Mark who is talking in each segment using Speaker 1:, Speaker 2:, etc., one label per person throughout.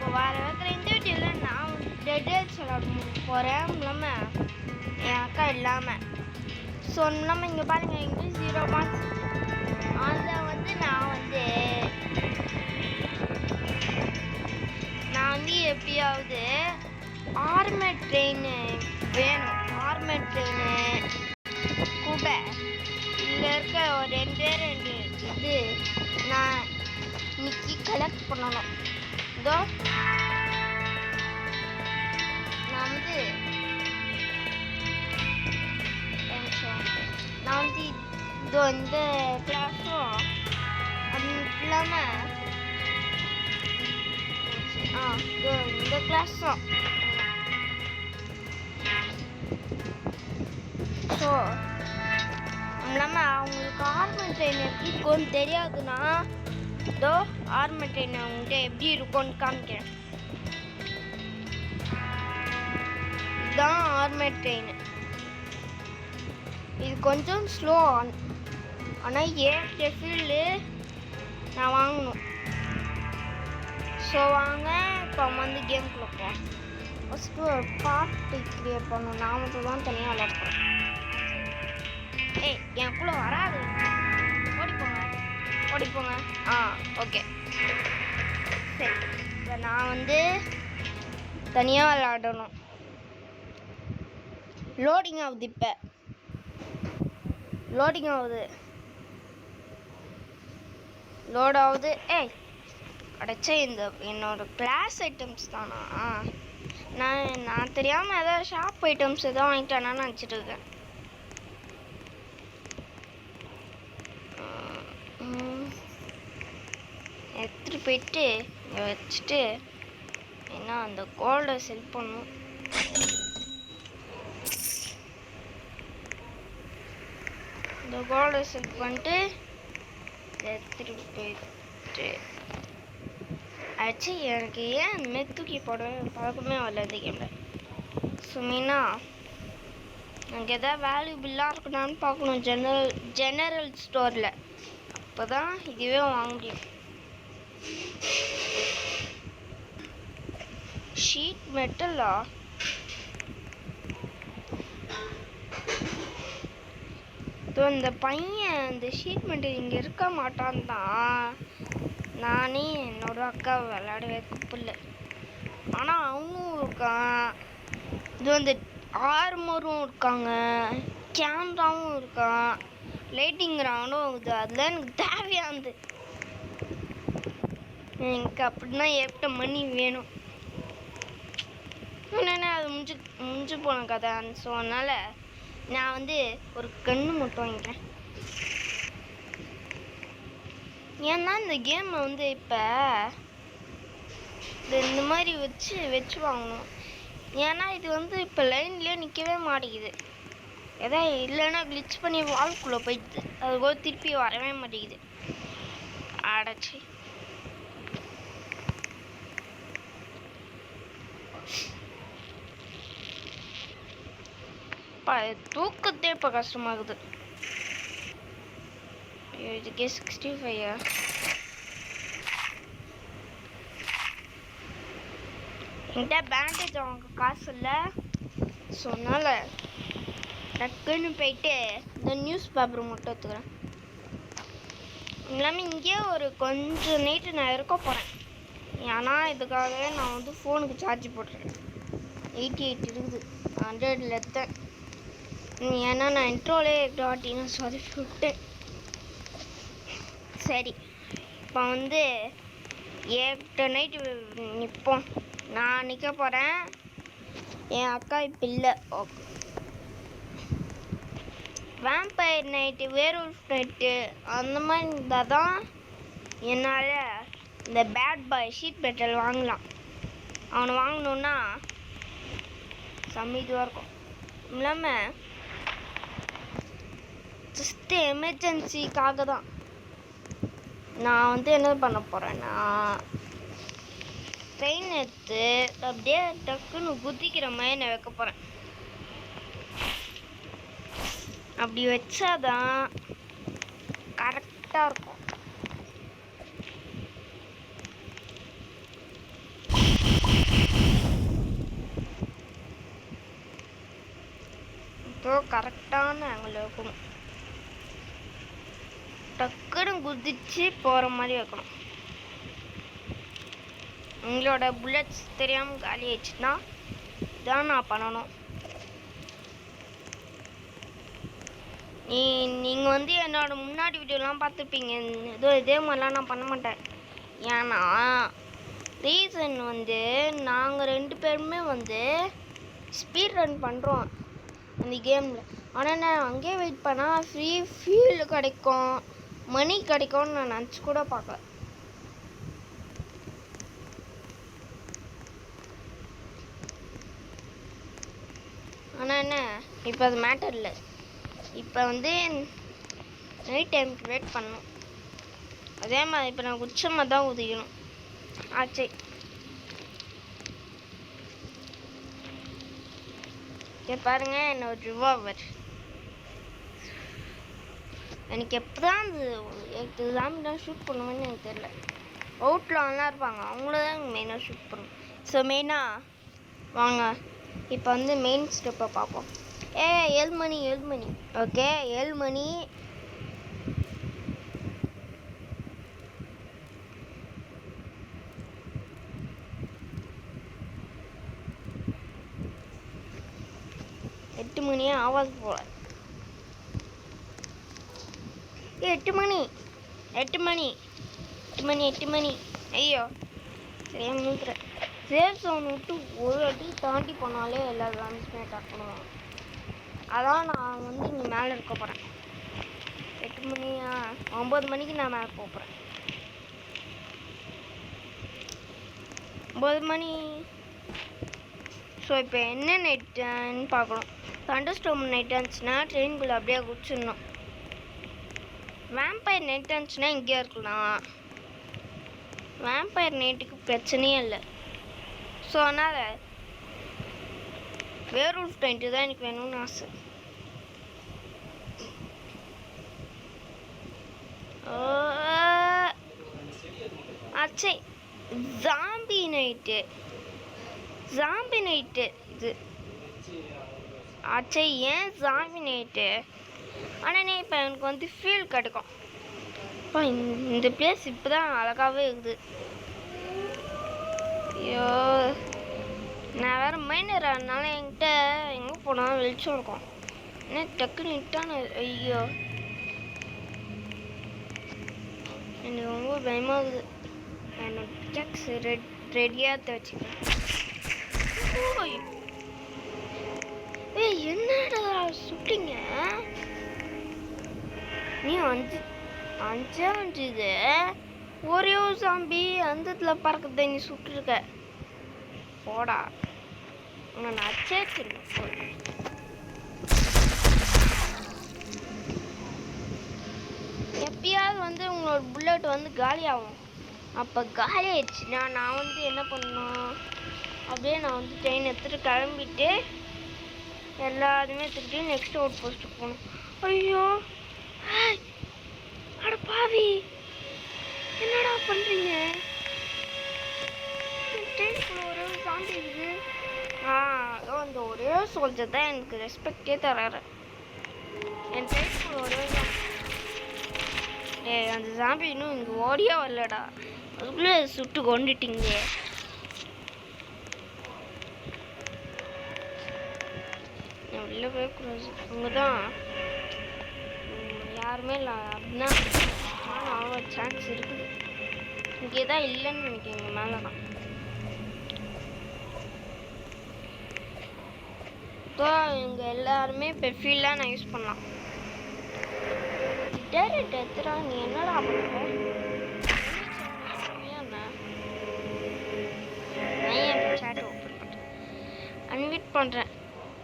Speaker 1: இப்போ வர வைக்கிற இந்த வீடியோவில் நான் டெடேல்ஸ் விளாட போகிறேன் இல்லாமல் என் அக்கா இல்லாமல். ஸோ இல்லாமல் இங்கே பாருங்கள் எங்களுக்கு 0 மார்க்ஸ். அதில் வந்து நான் வந்து எப்படியாவது ஆர்மட் ட்ரெயின் வேணும். ஆர்மட் ட்ரெயின் கூட இங்கே இருக்க ஒரு 2 இது நான் இன்னைக்கு கலெக்ட் பண்ணணும். இதோ நான் வந்து இதோ இந்த கிளாஸும் அது இல்லாமல் இதோ இந்த கிளாஸும் ஸோ இல்லாமல் அவங்களுக்கு ஆர்மட் ட்ரெயின் எப்படி இருக்கும்னு தெரியாதுன்னா இதோ ஆர்மட் ட்ரெயின் அவங்ககிட்ட எப்படி இருக்கும்னு காமிக்கிறேன். இதுதான் ஆர்மட் ட்ரெயின். இது கொஞ்சம் ஸ்லோ, ஆனால் ஃபீல்டு நான் வாங்கணும். ஸோ வாங்க இப்போ வந்து கேம்குள்ளே போவோம். ஃபஸ்ட்டு ஒரு பார்ட்டி கிரியேட் பண்ணணும். நான் மட்டும் தான் தனியாக விளையாடுறேன். எனக்குள்ளே வராது. ஓடிப்போங்க. ஓகே சரி. இப்போ நான் வந்து தனியாக விளையாடணும். லோடிங் ஆகுது. இப்போ லோடிங் ஆகுது. அடைச்ச இந்த என்னோட கிளாஸ் ஐட்டம்ஸ் தானா? நான் தெரியாமல் ஏதாவது ஷாப் ஐட்டம்ஸ் எதாவது வாங்கிட்டானான்னு நினச்சிட்டு இருக்கேன். எடுத்துகிட்டு போயிட்டு வச்சுட்டு ஏன்னா அந்த கோல்டை செல் பண்ணணும். இந்த கோல்டை செல் பண்ணிட்டு எடுத்துகிட்டு போயிட்டு ஆச்சு. எனக்கு ஏன் மெத்துக்கி போட பழக்கமே வரல இந்த கேமில். சும்மினா எனக்கு எதாவது வேல்யூபிளாக இருக்கணும்னு பார்க்கணும் ஜெனரல் ஸ்டோரில். அப்போ தான் இதுவே வாங்க முடியும். ஷீட் மெட்டலா? இந்த பையன் இந்த ஷீட் மெட்டல் இங்கே இருக்க மாட்டான் தான் நானே என்னோட அக்கா விளையாடவே கூப்பிடல. ஆனால் அவனும் இருக்கான். இது வந்து ஆர்மரும் இருக்காங்க, கேமராவும் இருக்கான், லைட்டிங் ரானும் இருக்குது. அதில் எனக்கு தேவையானது. எனக்கு அப்படின்னா 8 மணி வேணும். அது முடிஞ்சு போன கதை. ஸோ அதனால் நான் வந்து ஒரு கன்று மட்டும் வாங்கிக்கிறேன். ஏன்னா இந்த கேமை வந்து இப்போ இந்த மாதிரி வச்சு வாங்கணும். ஏன்னா இது வந்து இப்போ லைன்லேயே நிற்கவே மாட்டேங்குது. எதாவது இல்லைன்னா கிளிச் பண்ணி வால்குள்ளே போயிடுது. அது கூட திருப்பி வரவே மாட்டேங்குது. அடைச்சி தூக்கத்தே இப்போ கஷ்டமாகுது. இதுக்கே 65. என்கிட்ட பேண்டேஜ் அவங்க காசு இல்லை. ஸோ அதனால் டக்குன்னு போயிட்டு இந்த நியூஸ் பேப்பர் மட்டும் எடுத்துக்கிறேன். இல்லாமல் இங்கேயே ஒரு கொஞ்சம் நைட்டு நான் இருக்க போகிறேன். ஏன்னா இதுக்காகவே நான் வந்து ஃபோனுக்கு சார்ஜ் போட்டுருக்கேன். 88 இருக்குது. 100ல் எடுத்தேன். ஏன்னா நான் இன்ட்ரோலே டாட்டின்னு சொல்லி விட்டேன். சரி இப்போ வந்து 8 நைட்டு நிற்போம். நான் நிற்க போகிறேன். என் அக்கா இப்போ இல்லை. ஓகே வேம்பயர் நைட்டு, வேர்வல்ஃப் நைட்டு அந்த மாதிரி இருந்தால் தான் என்னால் இந்த பேட் பாய் ஷீட் மெட்டல் வாங்கலாம். அவனை வாங்கணுன்னா இதுவாக இருக்கும். இல்லாமல் ஜஸ்ட்டு எமர்ஜென்சிக்காக தான் நான் வந்து என்ன பண்ண போகிறேன்னா ட்ரெயின் எடுத்து அப்படியே டக்குன்னு குதிக்கிற மாதிரி நான் வைக்க போகிறேன். அப்படி வச்சாதான் கரெக்டாக இருக்கும். கரெக்டான ஆங்கிள் வைக்கணும். டக்குன்னு குதிச்சு போகிற மாதிரி வைக்கணும். உங்களோட புல்லட்ஸ் தெரியாமல் காலி ஆயிடுச்சுன்னா இதான் நான் பண்ணணும். நீங்கள் வந்து என்னோட முன்னாடி வீடியோலாம் பார்த்துருப்பீங்க. இதே மாதிரிலாம் நான் பண்ண மாட்டேன். ஏன்னா ரீசன் வந்து நாங்கள் 2 பேருமே வந்து ஸ்பீட் ரன் பண்ணுறோம் அந்த கேமில். ஆனால் நான் அங்கேயே வெயிட் பண்ணால் ஃப்ரீ ஃபீல்டு கிடைக்கும், மணி கிடைக்கும்னு நான் நினச்சி கூட பார்க்கல. ஆனால் என்ன, இப்போ அது மேட்டர் இல்லை. இப்போ வந்து நைட் டைமுக்கு வெயிட் பண்ணணும். அதே மாதிரி இப்போ நான் குச்சமாக தான் உதிக்கணும். ஆச்சு, பாருங்க என்னோட ரிவால்வர். எனக்கு எப்போ தான் அந்த 8 ஜாம்பிலாம் ஷூட் பண்ணுவேன்னு எனக்கு தெரியல. அவுட்லாலாம் இருப்பாங்க, அவங்கள தான் மெயினாக ஷூட் பண்ணும். ஸோ மெயினாக வாங்க இப்போ வந்து மெயின் ஸ்டெப்பை பார்ப்போம். 7 மணி ஓகே 7 மணி. எட்டு மணியே ஆவாது போல. 8 மணி. ஐயோ சரியா நினைக்கிறேன். சேஃப் சவுண்ட் விட்டு ஒரு அடி தாண்டி போனாலே எல்லா ஜாம்பிஸுமே அட்டாக் பண்ணுவாங்க. அதான் நான் வந்து இங்கே மேலே இருக்க போகிறேன். 8 மணியா 9 மணிக்கு நான் மேலே போகிறேன். 9 மணி. ஸோ இப்போ என்ன நைட்டுன்னு பார்க்கணும். தண்டர்ஸ்டார்ம் நைட் இருந்துச்சுன்னா ட்ரெயின்குள்ளே அப்படியே குடிச்சிடணும். வேம்பயர் நைட் இருந்துச்சுன்னா இங்கேயே இருக்கலாம். வேம்பயர் நைட்டுக்கு பிரச்சனையே இல்லை. ஸோ அதனால் வேர்வூல்ஃப் நைட்டு தான் எனக்கு வேணும்னு ஆசை. ஆச்சே ஜாம்பி நைட்டு இது. ஆச்சே ஏன் ஜாம்பி நைட்டு? ஆனால் இப்போ எனக்கு வந்து ஃபீல் கிடைக்கும். இப்போ இந்த பிளேஸ் இப்போ தான் அழகாகவே இருக்குது. ஐயோ நான் வேறு மைனர் அதனால என்கிட்ட எங்கே போனால் வெளிச்சம் இருக்கும். என்ன டக்குன்னு நிட்டான. ஐயோ எனக்கு ரொம்ப பயமாகுது. என்னோட பிக்ஸ் ரெடியாக வச்சுக்கிறேன். என்னடா சுட்டிங்க நீ? 5 இது ஒரே ஒரு சாம்பி அந்தத்துல பறக்குது. நீ சுட்டுருக்க போடா. நான் அச்சேச்சிருக்கேன். எப்பயாவது வந்து உங்களோட புல்லட் வந்து காலி ஆகும். அப்போ காலி ஆயிடுச்சுன்னா நான் வந்து என்ன பண்ணணும், அப்படியே நான் வந்து ட்ரெயின் எடுத்துகிட்டு கிளம்பிட்டு எல்லாருமே எடுத்துக்கிட்டு நெக்ஸ்ட் அவுட் போஸ்ட்டுக்கு போகணும். ஐயோ அட பாவி என்னடா பண்ணுறீங்க? ட்ரெயினுக்குள்ள ஒரே சாந்தி இருக்குது. அந்த ஒரே சோல்ஜர் தான் எனக்கு ரெஸ்பெக்டே தராரு. என் ட்ரெயினுக்குள்ள ஒரே அந்த சாம்பி இன்னும் இங்கே ஓடியே வரலடா. அதுக்குள்ளே சுட்டு கொண்டுட்டீங்க. வெளில போயக்கூடாது. அவங்க தான் யாருமே இல்லை அப்படின்னா அவ்வளோ சான்ஸ் இருக்குது. இங்கே தான் இல்லைன்னு நினைக்கிறேங்க. மேலே தான் இப்போ இங்கே எல்லாருமே இப்போ ஃபீல்டாக நான் யூஸ் பண்ணலாம். டேரக்ட் எடுத்துடா. நீ என்னடா பண்ணுற? நான் என் சேட்டை ஓப்பன் பண்ணுறேன், அன்மியூட் பண்ணுறேன்.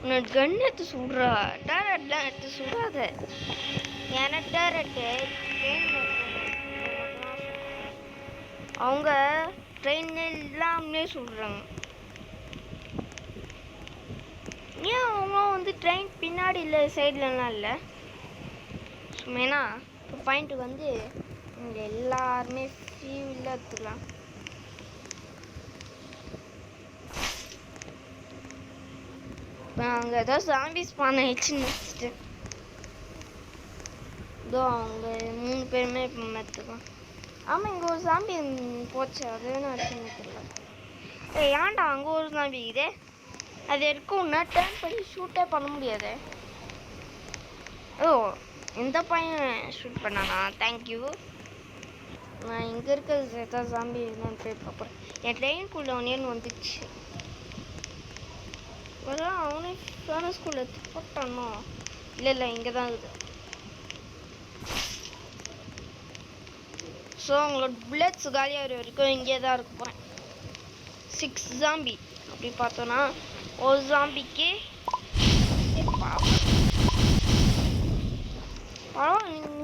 Speaker 1: உன்னோட கன் எடுத்து சுடுறா. டேரக்ட்லாம் எடுத்து சுடாத. ஏன்னா டேரக்ட்டு அவங்க ட்ரெயின் எல்லாமே சுடுறாங்க. ஏன் அவங்க வந்து ட்ரெயின் பின்னாடி இல்லை சைட்லலாம் இல்லை. சும்மா இப்போ பாயிண்ட்டுக்கு வந்து இங்கே எல்லாருமே ஃபீல்டாக எடுத்துக்கலாம். அங்கே ஏதோ ஜாம்பிஸ் பான் ஆயிடுச்சுன்னு நினச்சிட்டேன். இதோ அவங்க 3 பேருமே இப்போ மெத்துக்கலாம். ஆமாம், இங்கே ஒரு ஜாம்பி போச்சு. அது என்ன ஆச்சுன்னு தெரியல. ஏன்டா அங்கே ஒரு ஜாம்பி இதே அது இருக்கும்னா டேர்ன் பண்ணி ஷூட்டே பண்ண முடியாது. ஓ, இந்த பையன் ஷூட் பண்ணானா? தேங்க்யூ. நான் இங்கே இருக்கிறது ஏதாவது ஜாம்பி என்னன்னு போய் பார்க்குறேன். என் ட்ரெயின்குள்ளே ஒன்னேன்னு வந்துச்சு. அதான் அவனே ஃபேன ஸ்கூலில் போட்டானோ? இல்லை இங்கே தான் இருக்குது. ஸோ உங்களோட புல்லட்ஸ் காலியாகிற வரைக்கும் இங்கே தான் இருக்க போகிறேன். 6 ஜாம்பி அப்படி பார்த்தோன்னா ஒரு ஜாம்பிக்கு பரவாயில்ல.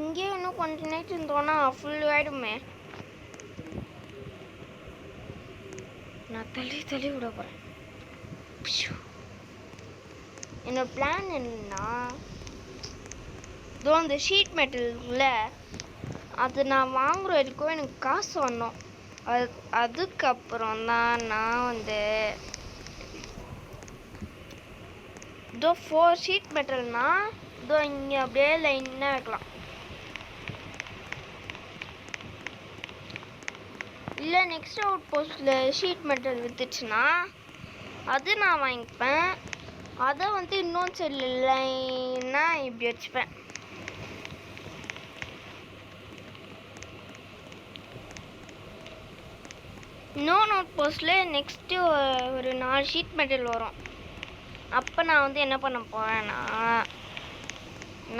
Speaker 1: இங்கே இன்னும் கொஞ்சம் நைட் இருந்தோன்னா ஃபுல் ஆகிடுமே. நான் தள்ளி விட போகிறேன். என்னோட பிளான் என்னன்னா, இதோ அந்த ஷீட் மெட்டல்ல அது நான் வாங்குற வரைக்கும் எனக்கு காசு வரணும். அதுக்கப்புறம் தான் நான் வந்து இதோ 4 ஷீட் மெட்டல்னா இதோ இங்கே அப்படியே லைனாக வைக்கலாம். இல்லை நெக்ஸ்ட் அவுட் போஸ்ட்டில் ஷீட் மெட்டல் விற்றுச்சுன்னா அது நான் வாங்கிப்பேன். அதை வந்து இன்னொரு சைடில் லைனாக இப்படி வச்சுப்பேன். இன்னொன்று அவுட் போஸ்ட்டில் நெக்ஸ்ட்டு ஒரு 4 ஷீட் மெட்டல் வரும். அப்போ நான் வந்து என்ன பண்ண போகிறேன்னா,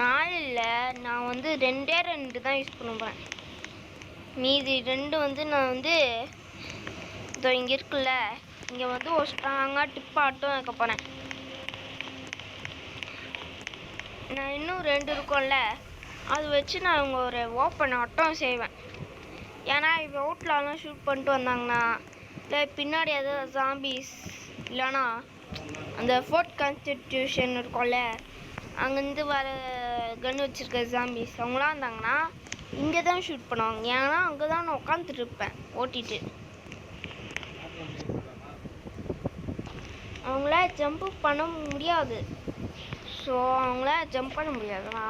Speaker 1: 4 நான் வந்து 2 தான் யூஸ் பண்ண போகிறேன். மீதி 2 வந்து நான் வந்து இதோ இங்கே இருக்குல்ல, இங்கே வந்து ஒரு ஸ்ட்ராங்காக டிப்பாட்டும் வைக்க போகிறேன். நான் இன்னும் 2 இருக்கும்ல, அது வச்சு நான் இவங்க ஒரு ஓப்பன் ஆட்டம் செய்வேன். ஏன்னா இப்போ அவுட்லாலாம் ஷூட் பண்ணிட்டு வந்தாங்கன்னா, இல்லை பின்னாடி ஏதாவது ஜாம்பிஸ் இல்லைனா அந்த ஃபோர்ட் கான்ஸ்டிடியூஷன் இருக்கும்ல, அங்கேருந்து வர கன் வச்சுருக்க ஜாம்பிஸ் அவங்களாம் இருந்தாங்கன்னா இங்கே தான் ஷூட் பண்ணுவாங்க. ஏன்னா அங்கே தான் நான் உட்காந்துட்டு இருப்பேன் ஓட்டிட்டு. அவங்கள ஜம்ப் பண்ண முடியாது. ஸோ அவங்கள ஜம்ப் பண்ண முடியாதுன்னா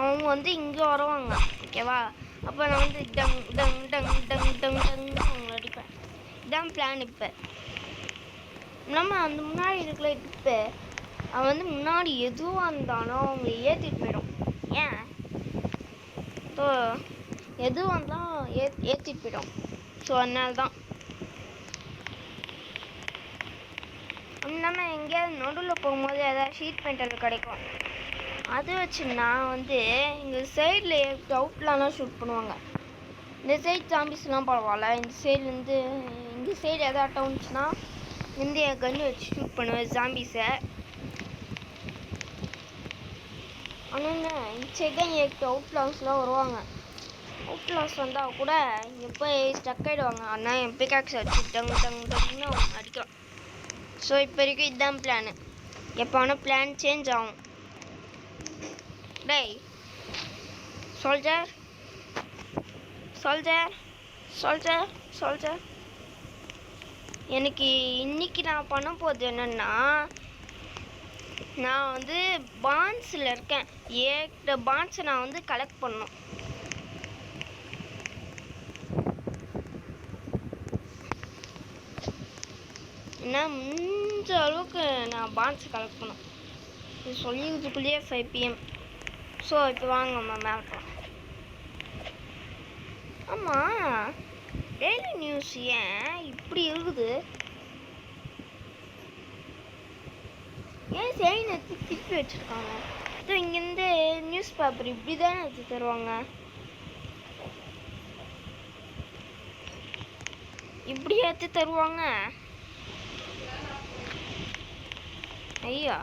Speaker 1: அவங்க வந்து இங்கே வருவாங்க. ஓகேவா? அப்போ நான் வந்து டங் டங் டங் டங் டங் டங் அவங்கள அடிப்பேன். இதான் பிளான். இப்போ நம்ம அந்த முன்னாடி இருக்கிற இப்போ அவன் வந்து முன்னாடி எதுவாக இருந்தாலும் அவங்க ஏற்றிட்டு போயிடும். ஏன்? ஸோ எதுவாக இருந்தாலும் ஏற்றிட்டு போயிடும். ஸோ அதனால தான் நம்ம எங்கேயாவது நடுவில் போகும்போது ஏதாவது ஷீட் மெட்டல் கிடைக்கும். அது வச்சு நான் வந்து இங்கே சைடில் அவுட்லாம் ஷூட் பண்ணுவாங்க. இந்த சைடு ஜாம்பிஸ்லாம் பரவாயில்ல. இந்த சைட்லேருந்து இந்த சைடு எதாவது டவுன்ஸ்னா இந்த கன்று வச்சு ஷூட் பண்ணுவேன் ஜாம்பிஸை. ஆனால் இந்த சைடு தான் அவுட்லாஸ்லாம் வருவாங்க. அவுட்லாஸ் வந்தால் கூட இங்கே போய் ஸ்டக் ஆகிடுவாங்க. ஆனால் என் பிகாக்ஸ் வச்சு டங் டங் டங்னு அவங்க அடிக்கலாம். ஸோ இப்போ வரைக்கும் இதுதான் பிளானு. எப்போ ஆனால் பிளான் சேஞ்ச் ஆகும். டேய் சோல்ஜர் சோல்ஜர் சோல்ஜர் சோல்ஜர், எனக்கு இன்னைக்கு நான் பண்ண போகிறது என்னென்னா, நான் வந்து பான்ஸில் இருக்கேன். 8 பான்ஸை நான் வந்து கலெக்ட் பண்ணணும். ஏன்னா முடிஞ்ச அளவுக்கு நான் பான்ஸ் கலெக்ட் பண்ணணும். இது சொல்லிக்கிறதுக்குள்ளேயே 5 PM. ஸோ இப்போ வாங்க நம்ம மேலே. ஆமாம், டெய்லி நியூஸ் ஏன் இப்படி இருக்குது? ஏன் செயினை திருப்பி வச்சுருக்காங்க? ஸோ இங்கேருந்து நியூஸ் பேப்பர் இப்படி தானே வச்சு தருவாங்க. இப்படி எடுத்து தருவாங்க. ஐயா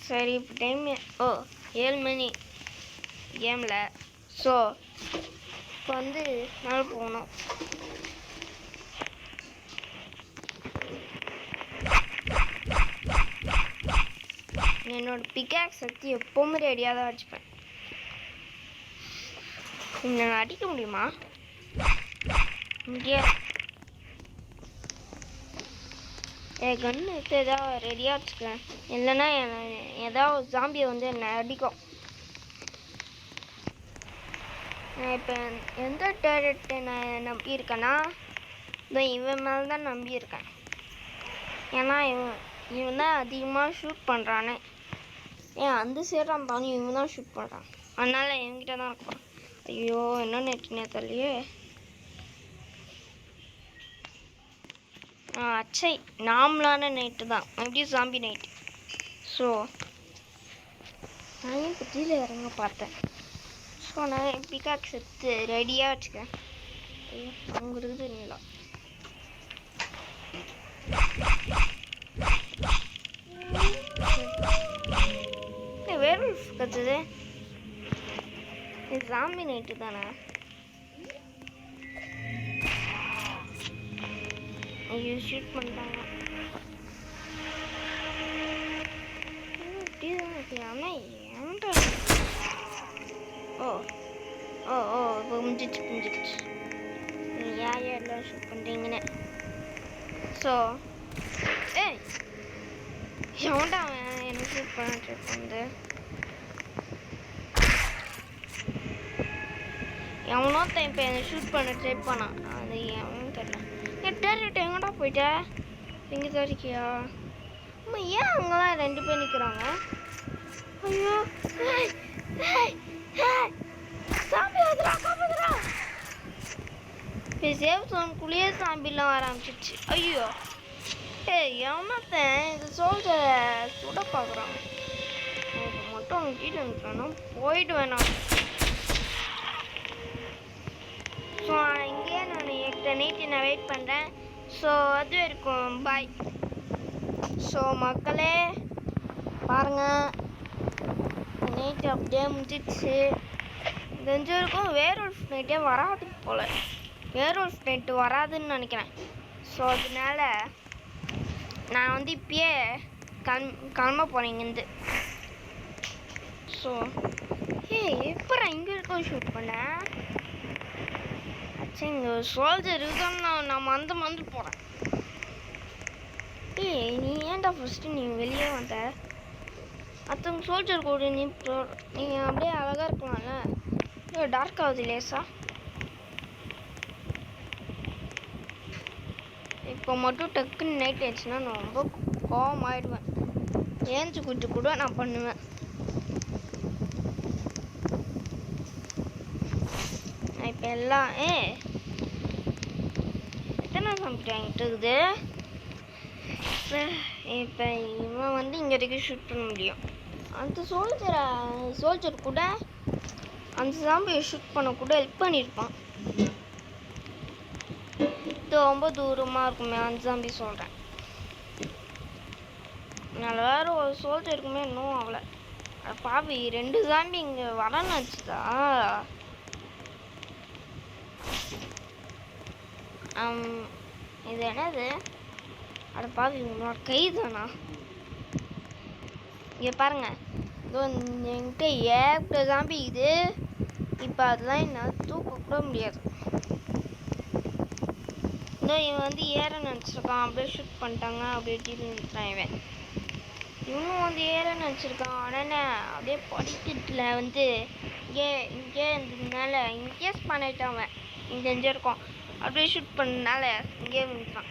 Speaker 1: சரி, இப்போ டைம் 7 மணி கேமில். ஸோ இப்போ வந்து மேலே போகணும். என்னோட பிகாக்ஸ் வச்சு எப்போவுமே ரெடியாக தான் வச்சுப்பேன். நான் அடிக்க முடியுமா? இங்கே கன்று எடுத்து ஏதாவது ரெடியாக வச்சுக்கிறேன். இல்லைன்னா ஏதாவது ஜாம்பியை வந்து என்னை அடிக்கும். நான் இப்போ எந்த டேரக்டை நான் நம்பியிருக்கேன்னா இவன் மேலே தான் நம்பியிருக்கேன். ஏன்னா இவன் தான் அதிகமாக ஷூட் பண்ணுறானே. அந்த சைடாக இருந்தாலும் இவன் தான் ஷூட் பண்ணுறான். அதனால் என்கிட்ட தான் இருப்பான். ஐயோ என்ன நெட்டுனே தெரியலையே. அச்சை நார்மலான நைட்டு தான், மறுபடியும் ஜாம்பி நைட்டு. ஸோ நான் ஏன் குட்டியில் இறங்க பார்த்தேன். ஸோ நான் பிகாக்ஸ் எடுத்து ரெடியாக வச்சுக்கிறேன். ஐயோ அங்கே இருக்குது இல்லைங்களா. வேறு கத்துது. இது ஜாம்பி நைட்டு தானே. ஐயோ ஷூட் பண்ணிட்டாங்க. ஓ ஓ ஓ இப்போ முடிஞ்சிச்சு. யார் எல்லாம் ஷூட் பண்ணுறீங்கன்னு. ஸோ எவன்டா அவன் என்ன ஷூட் பண்ணிட்டு வந்து எவனோத்தான் இப்போ என்னை ஷூட் பண்ண ட்ரை பண்ணான். அது எவனும் தெரியல. டேரக்ட் எங்கடா போயிட்ட? இங்கே தான் இருக்கியா? அம்மா ஏன் அங்கெல்லாம் 2 பேர் நிற்கிறாங்க? ஐயோ சாம்பி வந்துடா, காப்பாத்துடா. இப்போ சேவ் சோனுக்குள்ளேயே சாம்பிலாம் வர ஆரம்பிச்சிடுச்சு. ஐயோ எவனத்தன் இந்த சோல்ஜரை சுட பார்க்குறான். மட்டும் அவங்க கீழே நிற்கிறானா போயிட்டு வேணாம். ஸோ இங்கேயே நான் நைட்டு நான் வெயிட் பண்ணுறேன். ஸோ அது இருக்கும் பாய். ஸோ மக்களே பாருங்கள், நைட்டு அப்படியே முடிச்சிடுச்சு. தெரிஞ்சிருக்கும் வேரோல்ஃப் நைட்டே வராது போல். வேரோல்ஃப் நைட்டு வராதுன்னு நினைக்கிறேன். ஸோ அதனால நான் வந்து இப்பயே கிளம்ப போகிறேன் இங்கேருந்து. ஸோ எப்போ இங்கே இருக்க ஷூட் பண்ணேன். இங்கே சோல்ஜர் இருக்குன்னு நான் மறந்து போகிறேன். நீ ஏன்டா ஃபஸ்ட்டு நீ வெளியே வந்த? மற்றவங்க சோல்ஜர் கூட நீங்கள் அப்படியே அழகாக இருக்கலாம்ல. டார்க் ஆகுது லேசா. இப்போ மட்டும் டக்குன்னு நைட் ஆயிடுச்சுன்னா நான் ரொம்ப கோவமாயிடுவேன். ஏஞ்சி குட்டி கூட நான் பண்ணுவேன். இப்போ எல்லாம் எத்தனை சாம்பிட்டு வாங்கிட்டு இருக்குது. இப்போ இவன் வந்து இங்கே வரைக்கும் ஷூட் பண்ண முடியும். அந்த சோல்ஜர் கூட அந்த சாம்பியை ஷூட் பண்ண கூட ஹெல்ப் பண்ணியிருப்பான். இது ரொம்ப தூரமாக இருக்குமே அந்த சாம்பி சொல்கிறேன். நல்ல வேறு ஒரு சோல்ஜருக்குமே இன்னும் ஆகலை. பாவி 2 சாம்பி இங்கே வரன்னு வச்சுதா. இது என்னது? அதை பாவி உங்களோட கை தானா? இங்கே பாருங்க, என்கிட்ட ஏகப்பட்ட சாம்பி இது. இப்போ அதெல்லாம் என்னால் தூக்க கூட முடியாது. இவன் வந்து ஏற நினச்சிருக்கான். அப்படியே ஷூட் பண்ணிட்டாங்க. அப்படியே நினைக்கிறான் இவன். இவனும் வந்து ஏற நினச்சிருக்கான். உடனே அப்படியே படிக்கட்டில் வந்து இங்கே இருந்ததுனால இங்கே பண்ணிட்டான். அவன் இங்கே தெரிஞ்சிருக்கோம். அப்படியே ஷூட் பண்ணனால இங்கே விழுந்தான்.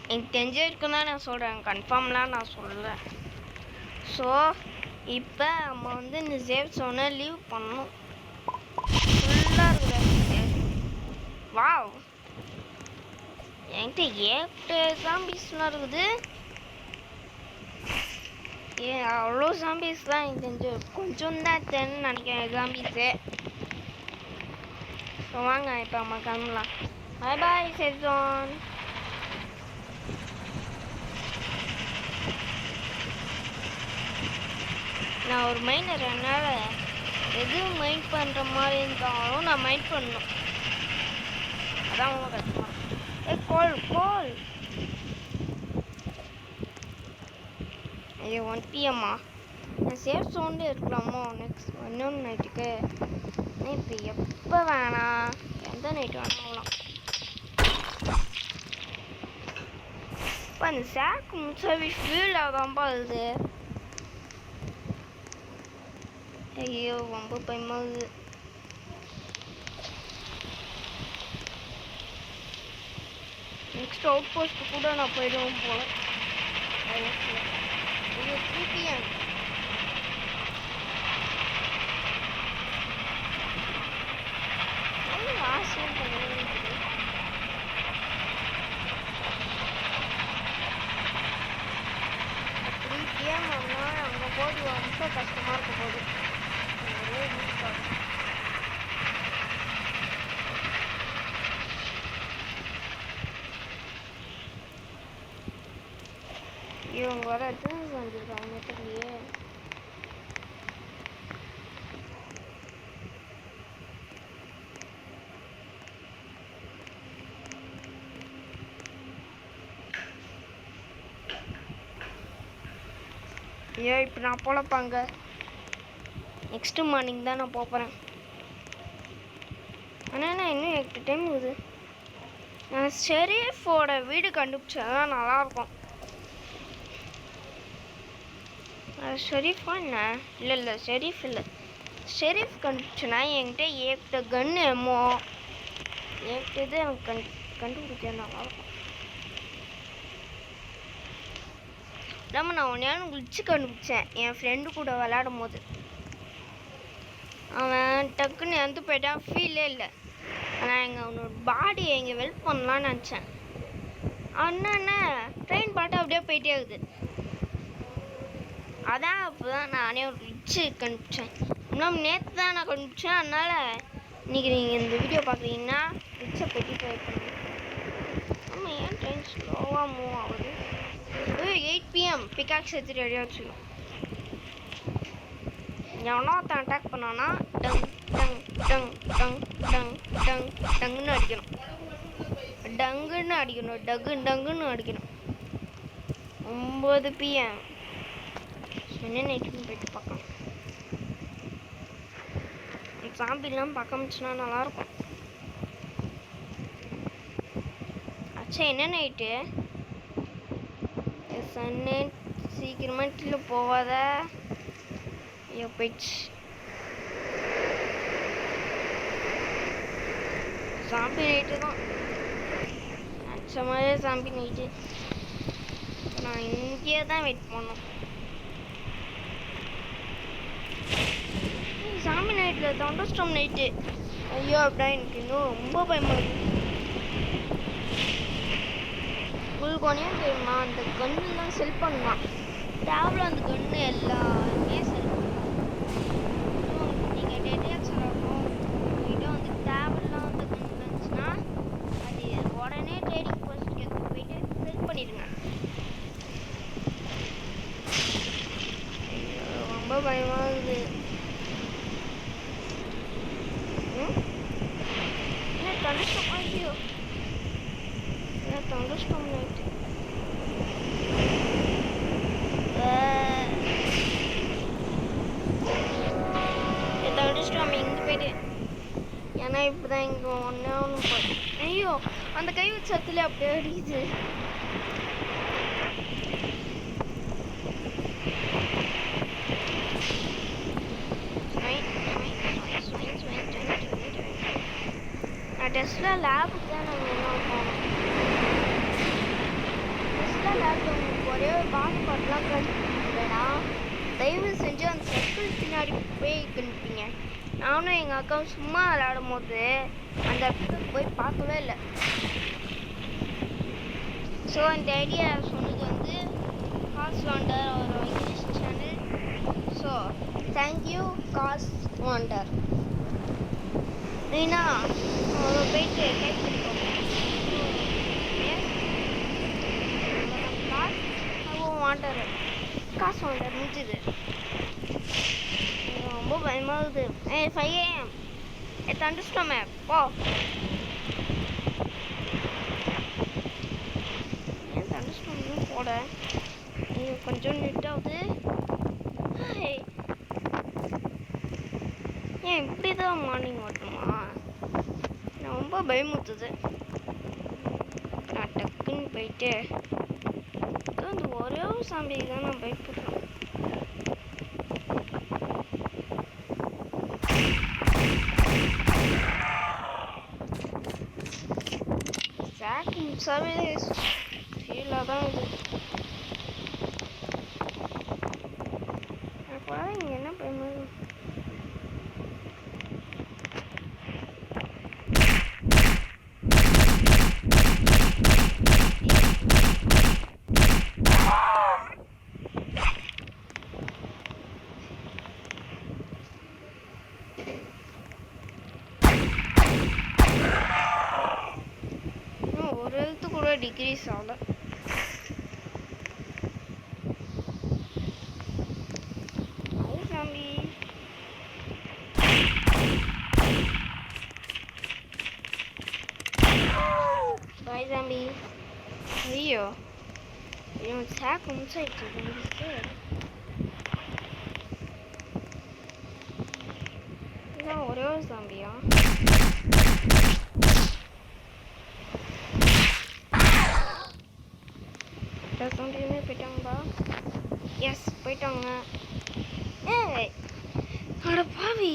Speaker 1: எனக்கு தெரிஞ்சிருக்கும் தான் நான் சொல்கிறேன், கன்ஃபார்ம்லாம் நான் சொல்கிறேன். ஸோ இப்போ நம்ம வந்து இந்த சேவ் ஜோனை லீவ் பண்ணணும். ஃபுல்லாக இருக்குது. வாவ், என்கிட்ட ஏகப்பட்ட ஜாம்பிஸ்லாம் இருக்குது. அவ்வளோ ஜாம்பிஸ் தான் எனக்கு தெரிஞ்சு கொஞ்சம் தான் தெரின்னு நினைக்கிறேன் ஜாம்பிஸு. ஸோ வாங்க இப்போ நம்ம கிளம்பலாம். பாய் பாய் சேவ் ஜோன். நான் ஒரு மைனர், அதனால் எது மைண்ட் பண்ணுற மாதிரி இருந்தாலும் நான் மைண்ட் பண்ணணும். அதான் ரொம்ப கஷ்டமாக. கோல் ஐயோ 1 PM நான் சேஃப் சோன்லேயே இருக்கலாமோ? நெக்ஸ்ட் இன்னொன்று நைட்டுக்கு இப்போ எப்போ வேணாம் எந்த நைட்டு வேணாம் ஆகலாம். இப்போ அந்த சேக்கு முச்சாவி ஃபீல் ஆகாமல் வருது. ஐயோ ரொம்ப பயமாகுது. நெக்ஸ்ட் அவுட் போஸ்ட் கூட நான் போயிடுவோம் போல. ஐயோ 3 PM. ஆசையும் பண்ணுறது 3 PM ஆனால் அங்கே போது ரொம்ப கஷ்டமாக இருக்க போகுது. ஒரே வீக்காக இவங்க வர எத்தனை வந்துருக்காங்க தெரியலையே. ஐயோ இப்போ நான் போலப்பாங்க. நெக்ஸ்ட்டு மார்னிங் தான் நான் போகிறேன். ஆனால் நான் இன்னும் 8 டைம் இருக்குது. நான் ஷெரீஃபோட வீடு கண்டுபிடிச்சா தான் நல்லாயிருக்கும். ஷெரீஃபா என்ன? இல்லை ஷெரீஃப் இல்லை. ஷெரீஃப் கண்டுபிடிச்சனா என்கிட்ட ஏகிட்ட கன்று எம்மோ ஏகிட்டது எனக்கு கண்டுபிடிச்சா நல்லாயிருக்கும். நம்ம நான் ஒன்றே கிளிச்சு கண்டுபிடிச்சேன் என் ஃப்ரெண்டு கூட விளையாடும் போது. அவன் டக்குன்னு இறந்து போயிட்டான். ஃபீலே இல்லை. ஆனால் எங்கள் அவனோட பாடியை எங்கே வெல்ப் பண்ணலான்னு நினச்சேன். என்ன ட்ரெயின் பாட்டு அப்படியே போயிட்டே இருக்குது. அதான் அப்போ தான் நானே ஒரு கிளிச்சு கண்டுபிடிச்சேன். இன்னும் நேற்று தான் நான் கண்டுபிடிச்சேன். அதனால் இன்றைக்கி நீங்கள் இந்த வீடியோ பார்க்குறீங்கன்னா கிளிச்சை பெட்டி ட்ரை பண்ணுங்க. ஆமாம் ஏன் ட்ரெயின் ஸ்லோவாக மூவ் ஆகுது? 8 PM பிகாக்ஸ் எடுத்து ரெடியாக வச்சுக்கணும். எவனோ ஒருத்தன் அட்டாக் பண்ணான்னா டங் டங் டங் டங் டங் டங் டங்குன்னு அடிக்கணும். டங்குன்னு அடிக்கணும். டங்குன்னு அடிக்கணும். 9 PM என்ன நைட்டுன்னு போயிட்டு பார்க்கலாம். சாம்பிலாம் பார்க்க முடிச்சுன்னா நல்லாயிருக்கும். அச்சா என்ன நைட்டு சன்னு சீக்கிரமாக கீழே போவாத. ஐயோ போயிடுச்சு. சாம்பி நைட்டு தான் அச்சமாதிரி சாம்பி நைட்டு. நான் இங்கேயே தான் வெயிட் பண்ணோம். சாமி நைட்டில் தண்டர்ஸ்டார்ம் நைட்டு. ஐயோ அப்படின்னா எனக்கு இன்னும் ரொம்ப பயமாக இருக்குது. உள்கோனையும் தெரியுமா அந்த கன்னுலாம் செல் பண்ணலாம். டேபிள் அந்த கன்று எல்லாருமே செல் பண்ணலாம். நீங்கள் டெடியாக சொல்லணும். உங்கள்கிட்ட வந்து டேபிள்லாம் வந்து கன்று இருந்துச்சுன்னா அது உடனே ட்ரேடிங் போஸ்ட்டுக்கு எடுத்து போயிட்டு செல் பண்ணிடுங்க. ரொம்ப பயமாக இருக்குது. என்ன தண்டர்ஸ்டார்ம்? ஐயோ தண்டர்ஸ்டார்ம் நைட்டு. தண்டர்ஸ்டார்ம் இங்கே போயிட்டு ஏன்னா இப்போ தான் இங்கே ஒன்று போய். ஐயோ அந்த கை வச்சத்துல அப்படியே அடிக்குது. டெஸ்லா லேபுக்கு தான் நாங்கள் என்ன போனோம். டெஸ்லா லேபில் உங்களுக்கு ஒரே ஒரு பாஸ்போர்ட்லாம் கண்டுபிடிக்கலடா. தயவு செஞ்சு அந்த சர்க்கிள் பின்னாடி போய் கண்டுபிடிங்க. நானும் எங்கள் அக்காவும் சும்மா விளையாடும் போது அந்த இடத்துக்கு போய் பார்க்கவே இல்லை. ஸோ இந்த ஐடியா சொன்னது வந்து காஸ் வாண்டர் ஒரு இங்கிலீஷ் சேனல். ஸோ தேங்க்யூ காஸ் வாண்டர். நீனா போயிட்டு டைப் பண்ணிக்கோங்க. வாண்டர் காசு வாண்டர் முடிஞ்சுது. ரொம்ப பயமாகுது. 5 AM தண்டர்ஸ்டார்ம் போ. ஏன் தண்டர்ஸ்டார்ம் போட கொஞ்சம் நெட் ஆகுது. ஏன் இப்படி தான் மார்னிங் வரணுமா? ரொம்ப பயமுத்துது. நான் டக்குன்னு போயிட்டு அந்த ஒரே ஒரு சாம்பிக்கு தான் நான் பயப்படுறேன். சாக்கு முச்சாவே ஃபீலாக தான் இது. இங்கே என்ன பயமா? ஒரு எழுத்து கூட டிக்ரீஸ் ஆகல. சாமி பாய் சாமி. ஐயோ இவன் சாக்கு முடிச்சாயிடுச்சு. இதான் ஒரே ஒரு சாம்பியா? சாம்பியுமே போயிட்டாங்களா? எஸ் போயிட்டாங்க. ஏய் அட பாவி,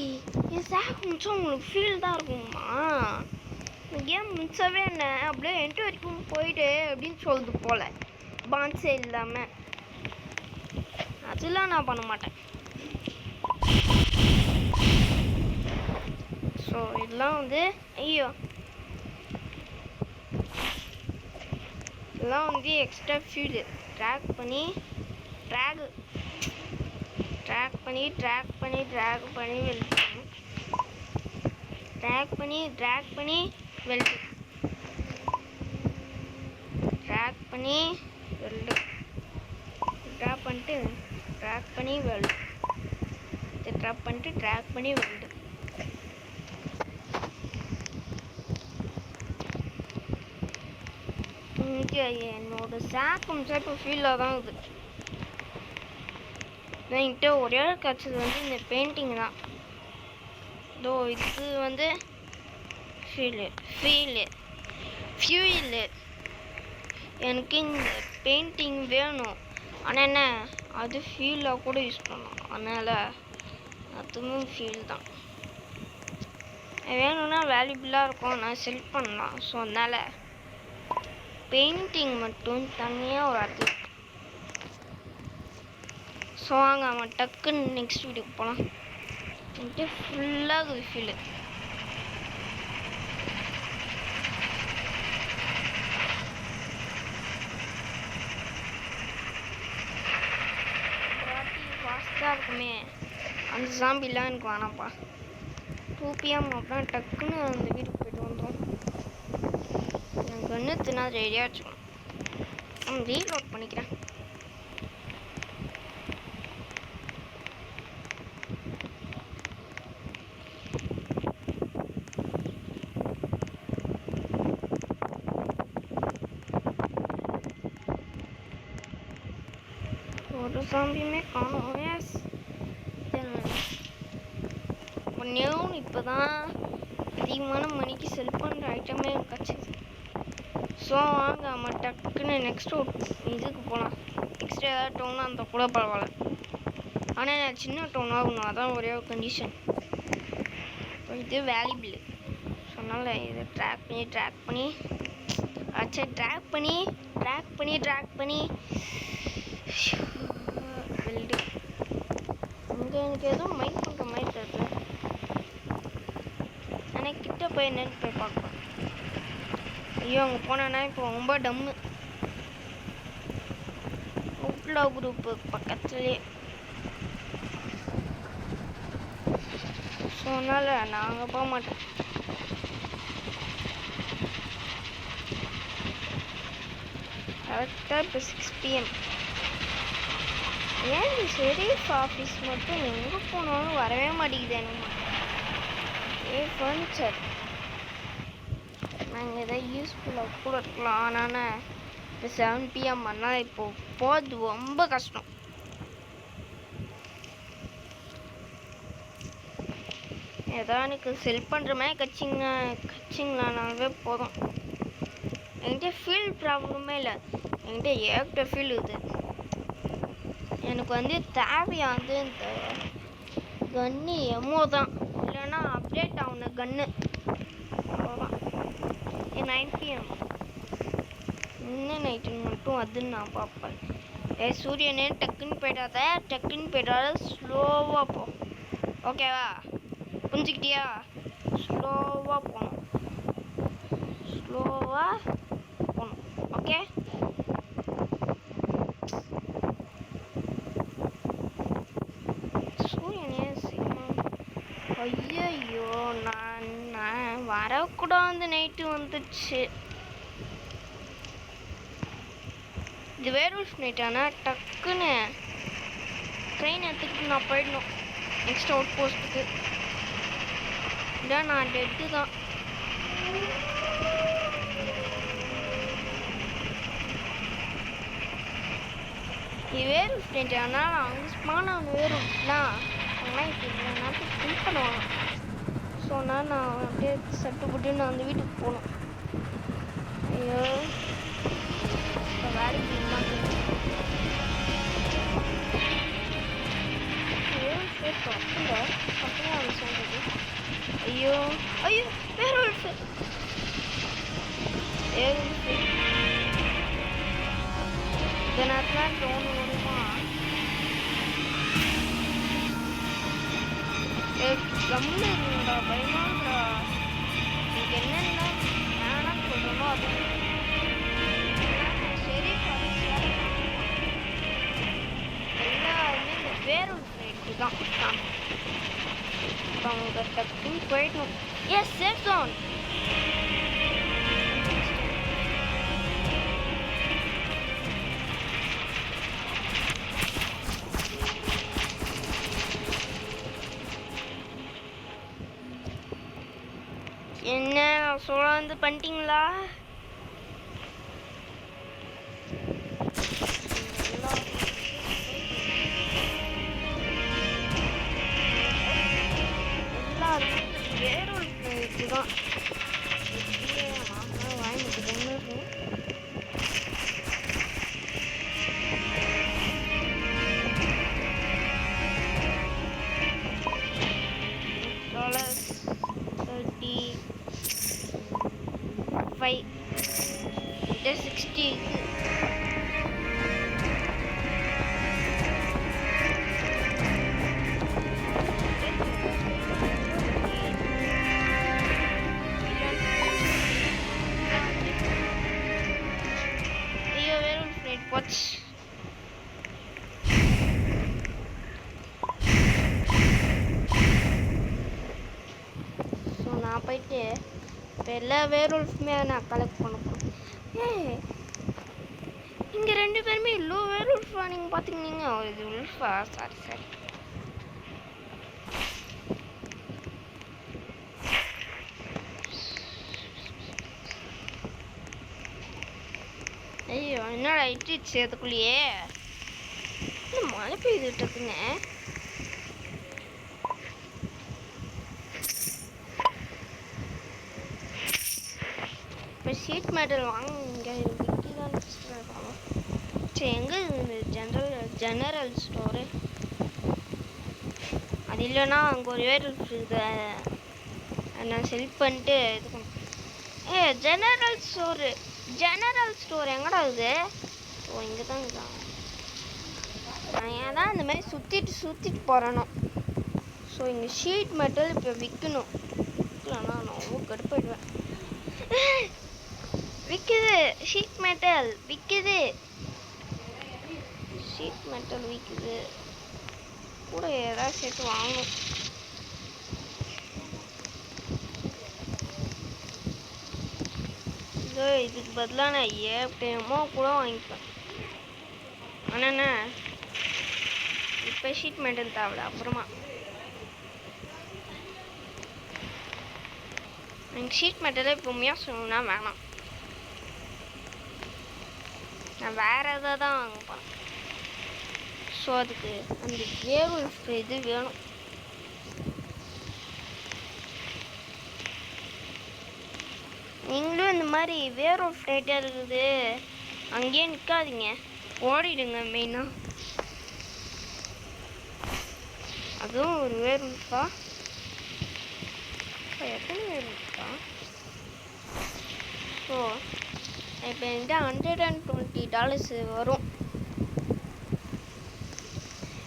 Speaker 1: என் சாக்கு முடிச்சா உங்களுக்கு ஃபீல் தான் இருக்குமா? கேம் முடிச்சவே என்ன அப்படியே என்ட்டு வரைக்கும் போயிட்டு அப்படின்னு சொல்லுது போல, பான்ஸே இல்லாமல். அதெல்லாம் நான் பண்ண மாட்டேன். ஸோ இதெல்லாம் வந்து ஐயோ இதெல்லாம் வந்து எக்ஸ்ட்ரா ஃபீல்டு ட்ராக் பண்ணி வெல்ட் ட்ராக் பண்ணி வெல்ட் ட்ராக் பண்ணி வெல்ட் ட்ராப் பண்ணிட்டு ட்ராக் பண்ணி வெல்ட் ட்ராப் பண்ணிட்டு ட்ராக் பண்ணி வெல்ட். என்னோட சாக்கு இப்போ ஃபீலாக தான் இருக்குது. என்கிட்ட ஒரே கிடச்சது வந்து இந்த பெயிண்டிங் தான். இதோ இது வந்து ஃபியூலு எனக்கு இந்த பெயிண்டிங் வேணும். ஆனால் என்ன அது ஃபீலாக கூட யூஸ் பண்ணலாம். அதனால் அதுவும் ஃபீல் தான் வேணும்னா வேல்யூபிளாக இருக்கும். நான் செல் பண்ணலாம். ஸோ அதனால் பெயிண்டிங் மட்டும் தனியாக ஒரு இடத்துல. ஸோ வாங்க அவன் டக்குன்னு நெக்ஸ்ட் வீடியோக்கு போகலாம். என்கிட்ட ஃபுல்லாக இருக்குது ஃபீலு. ஃபாஸ்ட்டாக இருக்குமே அந்த சாம்பிலாம் எனக்கு வேணாம்ப்பா. 2 PM அப்படின்னா டக்குன்னு அந்த வீட்டுக்கு போய்ட்டு வந்துடும். எனக்கு ஒன்றுத்துனா ரெடியாக வச்சுக்கணும். நான் ரீலோட் பண்ணிக்கிறேன். ஒரு சாம்பியுமே காணும். ஒன்றும் இப்போ தான் அதிகமான மணிக்கு செல் பண்ணுற ஐட்டமே கிடச்சிது. ஸோ வாங்க நம்ம டக்குன்னு நெக்ஸ்ட் இதுக்கு போகலாம். நெக்ஸ்ட் ஏதாவது டவுனாக இருந்தால் கூட பரவாயில்ல. ஆனால் நான் சின்ன டவுன் ஆகணும். அதான் ஒரே ஒரு கண்டிஷன். இது வேல்யூபிள். ஸோ அதனால் இதை ட்ராக் பண்ணி வெல்டு. இங்கே எனக்கு எதுவும் மைண்ட் பண்ணுற மாதிரி தெரியல. ஆனால் கிட்ட போய் என்னன்னு போய் பார்க்கலாம். ஐயோ அங்கே போனேன்னா இப்போ ரொம்ப டம்மு. உட்லா குரூப்பு பக்கத்துலேயே. ஸோ அதனால் நான் அங்கே போக மாட்டேன். கரெக்டாக இப்போ 6 PM. ஏன் இந்த ஷெரீஃப் ஆஃபீஸ் மட்டும் எங்கே போனாலும் வரவே மாட்டேங்குது எனக்கு. ஃபர்னிச்சர் நாங்கள் எதாவது யூஸ்ஃபுல்லாக கூட இருக்கலாம். ஆனால் இப்போ 7 PM ஆனால் இப்போது போகிறது ரொம்ப கஷ்டம். ஏதோ எனக்கு செல் பண்ணுற மாதிரி கச்சிங்களானாவே போதும். என்கிட்ட ஃபீல் ப்ராப்ளமே இல்லை, என்கிட்ட ஏகப்பட்ட ஃபீல் இது. எனக்கு வந்து தேவையா வந்து இந்த கன்னு எமோ தான், இல்லைன்னா அப்டேட் ஆகுன கன்னு அவ்வளோதான். 9 PM இன்னும் நைட்டுன்னு மட்டும் அதுன்னு நான் பார்ப்பேன். சூரியனே டக்குன்னு போயிடாத ஸ்லோவாக போ, ஓகேவா? புரிஞ்சுக்கிட்டியா? ஸ்லோவாக போகணும், ஓகே? சூரியனே ஐயோ நான் வரக்கூட வந்து நைட்டு வந்துச்சு. இது வேர்வல்ஃப் நைட். ஆனால் டக்குன்னு ட்ரெயின் எடுத்துக்கிட்டு நான் போயிடணும் நெக்ஸ்ட் அவுட் போஸ்ட்டுக்கு. இல்லை நான் டெட்டு தான். இது வேர்வல்ஃப் நைட். ஆனால் அங்கே ஸ்பானான வேர்வல்ஃப்லாம் அவங்களாம் இப்போ இவ்வளோ நேரத்துக்கு ஃபில் பண்ணுவாங்க. ஸோ நான் அப்படியே சட்டு போட்டு நான் அந்த வீட்டுக்கு போகணும். ஐயோ இப்போ வேலைக்கு அப்படியே அவங்க சொல்றது. ஐயோ வேர்வல்ஃப் இந்த நேரத்தில் ட்ரோன் வருமா? கம்முன்னு இருக்குங்கடா, பயமாங்கடா. எனக்கு என்னென்ன வேணாம்னு சொல்கிறனோ அது சரி. எல்லாருமே இந்த வேர்வல்ஃப் நைட்டு தான். இப்போ அவங்க டக்குன்னு போயிடணும். Safe zone. என்ன சோழந்து பண்ணிட்டீங்களா? எல்லாரும் வேர்வல்ஃப் தான் வாங்கிட்டு கொண்டு $60. ஐயோ வேர்வல்ஃப் நைட் போச்சு. ஸோ நான் போயிட்டு இப்போ எல்லா வேர்வல்ஃப்மே நான் கலெக்ட் பண்ண போகிறேன். இங்கே 2 பேருமே லோ வேர்வல்ஃபா நீங்கள் பார்த்துக்கினீங்க. இது உல்ஃபா? சரி. ஐயோ என்னடா இட்டுச்சு அதுக்குள்ளேயே இன்னும் மழை பெய்துட்டு இருக்குங்க. இப்போ ஷீட் மெட்டல் வாங்க இங்கே விக்கி தான் இருக்காங்க. சரி எங்கே இந்த ஜெனரல் ஸ்டோரு? அது இல்லைன்னா அங்கே ஒரு வேர்வல்ஃப் இதை நான் செல் பண்ணிட்டு இது பண்ண. ஜெனரல் ஸ்டோர் எங்கடா இது? ஓ இங்கே தான் இருக்காங்க. நான் ஏன் தான் இந்த மாதிரி சுற்றிட்டு போகிறேனோ. ஸோ இங்கே ஷீட் மெட்டல் இப்போ விற்கணும். விற்கலன்னா நான் ரொம்ப கடுப்பாயிடுவேன். விற்குது ஷீட் மெட்டல் விற்குது. கூட ஏதாவது சேர்த்து வாங்கணும். இதுக்கு பதிலாக நான் எப்படியுமோ கூட வாங்கிப்பேன். ஆனால் இப்போ ஷீட் மெட்டல் தேவையில்ல, அப்புறமா எனக்கு ஷீட் மெட்டலே இப்போ உண்மையாக சொல்லணும்னா வேணாம். நான் வேறு எதாவது தான் வாங்க போகிறேன். ஸோ அதுக்கு அந்த வேர்வல்ஃப் இது வேணும். நீங்களும் இந்த மாதிரி வேர் ஒரு ஃப்ளைட்டாக இருக்குது அங்கேயே நிற்காதீங்க, ஓடிடுங்க மெயினாக. அதுவும் ஒரு வேர் இருக்கா, எத்தனை வேர் இருக்கா? ஸோ இப்போ என்கிட்ட $120 வரும்.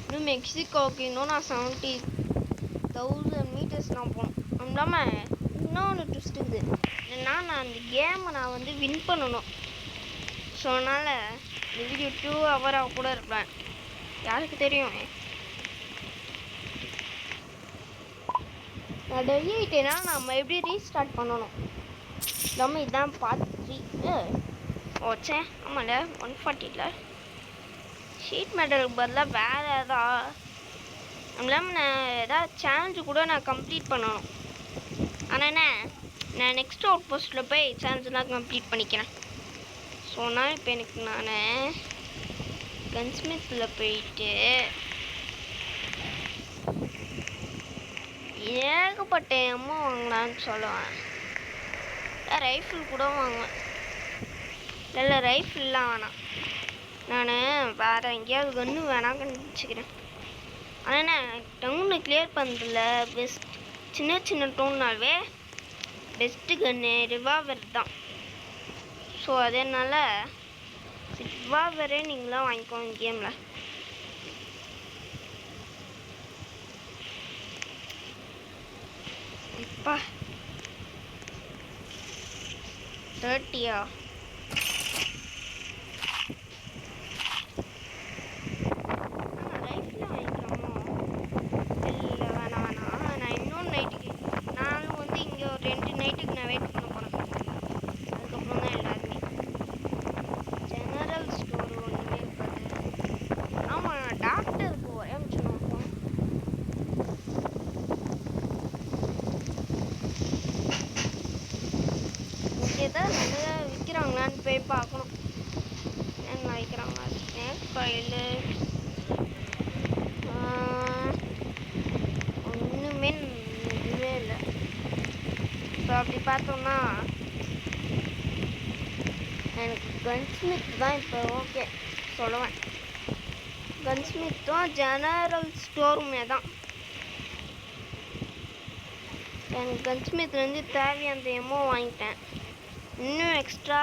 Speaker 1: இன்னும் மெக்சிகோவுக்கு இன்னும் நான் 70,000 மீட்டர்ஸ்லாம் போகணும். அது இல்லாமல் இன்னொன்று ட்விஸ்ட் இருக்குது என்னன்னா, நான் அந்த கேமை நான் வந்து வின் பண்ணணும். ஸோ அதனால் இந்த வீடியோ 2 ஹவராக கூட இருப்பேன், யாருக்கு தெரியும். நான் ரெடி ஆகிட்டேன்னா நம்ம எப்படி ரீஸ்டார்ட் பண்ணணும். இல்லாமல் இதுதான் பார்ட் 3. ஓச்சே ஆமாம்ல 140 ஷீட் மெட்டலுக்கு பதிலாக வேறு இல்லாமல் நான் ஏதாவது சேலஞ்சு கூட நான் கம்ப்ளீட் பண்ணணும். ஆனால் என்ன, நான் நெக்ஸ்ட் அவுட் போஸ்ட்டில் போய் சேலஞ்செலாம் கம்ப்ளீட் பண்ணிக்கிறேன். ஸோ நான் இப்போ எனக்கு நான் கன்ஸ்மித்தில் போயிட்டு ஏகப்பட்ட எம்மோ வாங்கலான்னு சொல்லுவேன். ரைஃபிள் கூட வாங்குவேன். இல்லை ரைஃபிள்லாம் வேணாம், நான் வேறு எங்கேயாவது கன்று வேணாம் கண்டுபிடிச்சிக்கிறேன். ஆனால் என்ன, டவுனை கிளியர் பண்ணுறதுல பெஸ்ட் சின்ன சின்ன டவுன்னாவே பெஸ்ட்டு கன்று ரிவால்வர் தான். ஸோ அதனால் ரிவால்வரே நீங்களாம் வாங்கிக்கோங்க கேமில். இப்போ 30 நல்லதாக விற்கிறாங்களான்னு போய் பார்க்கணும். என்ன விற்கிறாங்க, ஸ்னேக் ஆயில் ஒன்றுமே இதுவே இல்லை. ஸோ அப்படி பார்த்தோம்னா எனக்கு கன்ஸ்மித் தான் இப்போ ஓகே சொல்லுவேன். கன்ஸ்மித்தும் ஜெனரல் ஸ்டோருமே தான். எனக்கு கன்ஸ்மித்லேருந்து தேவையான எம்மோ வாங்கிட்டேன். இன்னும் எக்ஸ்ட்ரா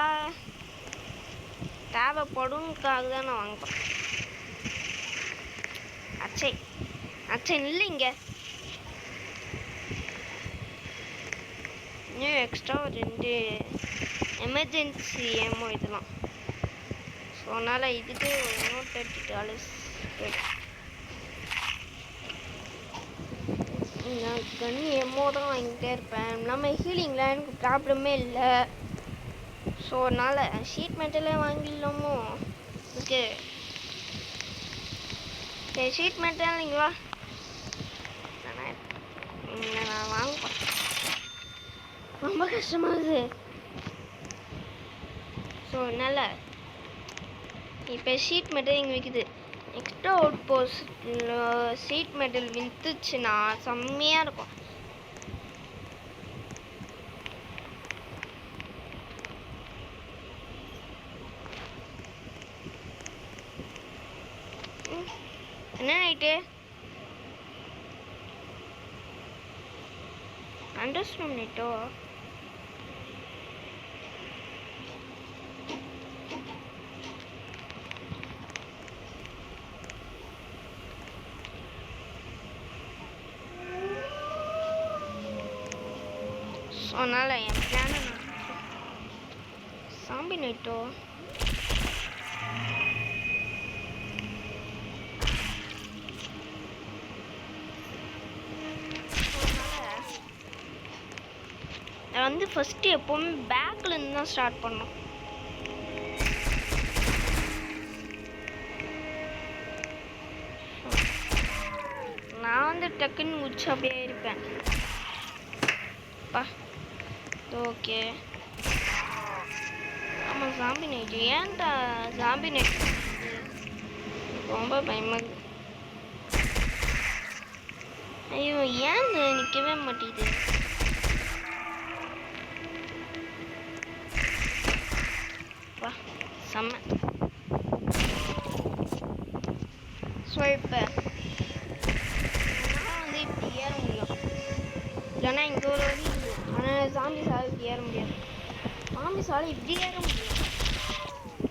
Speaker 1: தேவைப்படும்காக தான் நான் வாங்குறேன். அச்சை இல்லைங்க, இன்னும் எக்ஸ்ட்ரா ஒரு 2 எமர்ஜென்சி ஏமோ இதெல்லாம். ஸோ அதனால் இதுக்கு இன்னும் $30 நான் கன் எம்மோ தான் வாங்கிட்டே இருப்பேன். இல்லாமல் ஹீலிங்கில் எனக்கு ப்ராப்ளமே இல்லை. ஸோ அதனால் ஷீட் மெட்டலே வாங்கிடலாமோ இதுக்கு. சரி ஷீட் மெட்டல் நீங்கள் வா, நான் வாங்குவேன். ரொம்ப கஷ்டமாகுது. ஸோ அதனால் இப்போ ஷீட் மெட்டல் இங்கே விற்குது. நெக்ஸ்ட் அவுட் போஸ்ட்டில் ஷீட் மெட்டல் விற்றுச்சுன்னா செம்மையாக இருக்கும். என்ன நைட்டு அண்டர்ஸ்டாண்ட் நைட்டோ அதனால் என் பிளானை சாம்பி நைட்டோ நான் வந்து ஃபஸ்ட்டு எப்போவுமே பேக்லேருந்து தான் ஸ்டார்ட் பண்ணோம். நான் வந்து டக்குன்னு குச்சி அப்படியே இருப்பேன். ஓகே ஆமாம் ஜாம்பி நைட்டு. ஏன்டா ஜாம்பி நைட் ரொம்ப பயமாக. ஐயோ ஏன் நிற்கவே மாட்டேங்குது. அப்பா செம்ம. ஸோ இப்போ வந்து இப்படி ஏற முடியும், இல்லைன்னா இங்கே ஒரு வழி இருக்குது. ஆனால் சாமி சாலை இப்படி ஏற முடியாது. சாமி சாலை இப்படி ஏற முடியும்,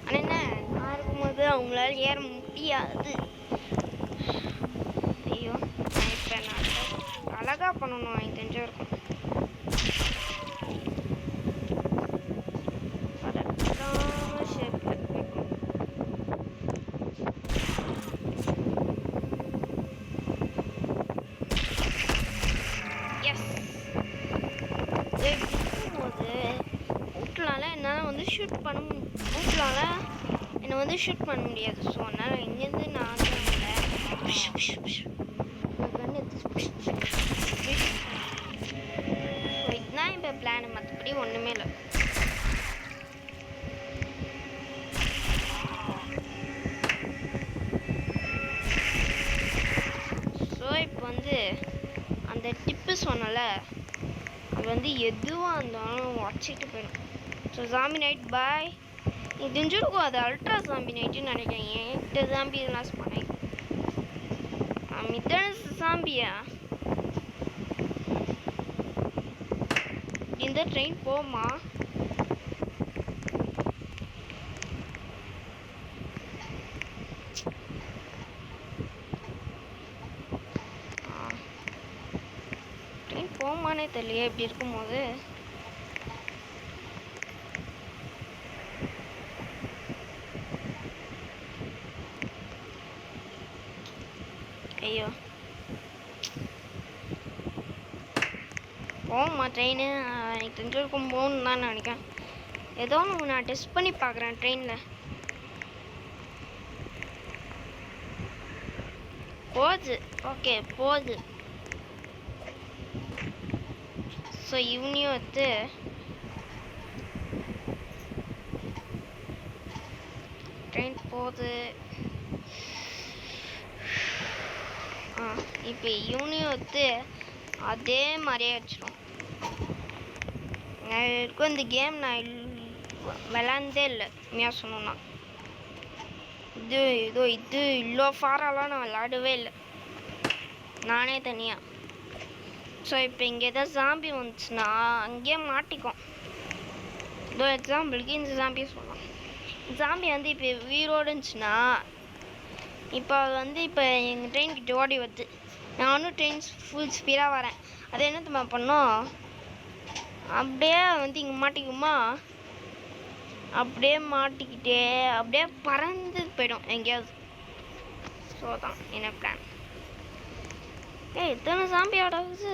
Speaker 1: ஆனால் என்ன நான் இருக்கும்போது அவங்களால ஏற முடியாது. ஐயோ இப்போ நான் அழகாக பண்ணணும், எனக்கு தெரிஞ்சு இருக்கும். என்னை வந்து ஷூட் பண்ண முடியாது. ஸோ அதனால் இங்கேருந்து நான் இதுதான் இப்போ பிளான், மற்றபடி ஒன்றுமே இல்லை. ஸோ இப்போ வந்து அந்த டிப்பு சொன்னல, அது வந்து எதுவாக இருந்தாலும் உடச்சிட்டு போயிடும். So zombie night bye. நீ தெரிஞ்சிருக்கும் அது அல்ட்ரா ஜாம்பி நைட்டுன்னு நினைக்கிறேன். என்கிட்ட ஜாம்பி லாஸ் பண்ணேன். மித்தன ஜாம்பியா இந்த ட்ரெயின் போமா? ட்ரெயின் போமானே தெரியலையே இப்படி இருக்கும்போது. ஐயோ போகுமா ட்ரெயின்? எனக்கு தெரிஞ்சிருக்கும் போகணுன்னு தான் நினைக்கிறேன். ஏதோ ஒன்று நான் டெஸ்ட் பண்ணி பார்க்குறேன் ட்ரெயினில். போகுது, ஓகே போகுது. ஸோ இவனையும் வந்து ட்ரெயின் போகுது. இப்போ இவனையும் வந்து அதே மாதிரியே வச்சிடும். இருக்கும் இந்த கேம் நான் விளாண்டே இல்லை உண்மையாக சொன்னோன்னா. இது இவ்வளோ ஃபாரெல்லாம் நான் விளாடவே இல்லை நானே தனியாக. ஸோ இப்போ இங்கே எதாவது ஜாம்பி வந்துச்சுன்னா அங்கேயே மாட்டிக்கும். இதோ எக்ஸாம்பிளுக்கு இந்த ஜாம்பியை சொல்லலாம். ஜாம்பி வந்து இப்போ உயிரோடு இருந்துச்சுன்னா, இப்போ அது வந்து இப்போ எங்கள் ட்ரெயின் கிட்ட ஓடி வருது, நானும் ட்ரெயின் ஃபுல் ஸ்பீடாக வரேன். அது என்ன நம்ம பண்ணோம், அப்படியே வந்து இங்கே மாட்டிக்குமா, அப்படியே மாட்டிக்கிட்டே அப்படியே பறந்து போயிடும் எங்கேயாவது. ஸோ தான் என்ன பிளான். இத்தனை ஜாம்பி ஆடாது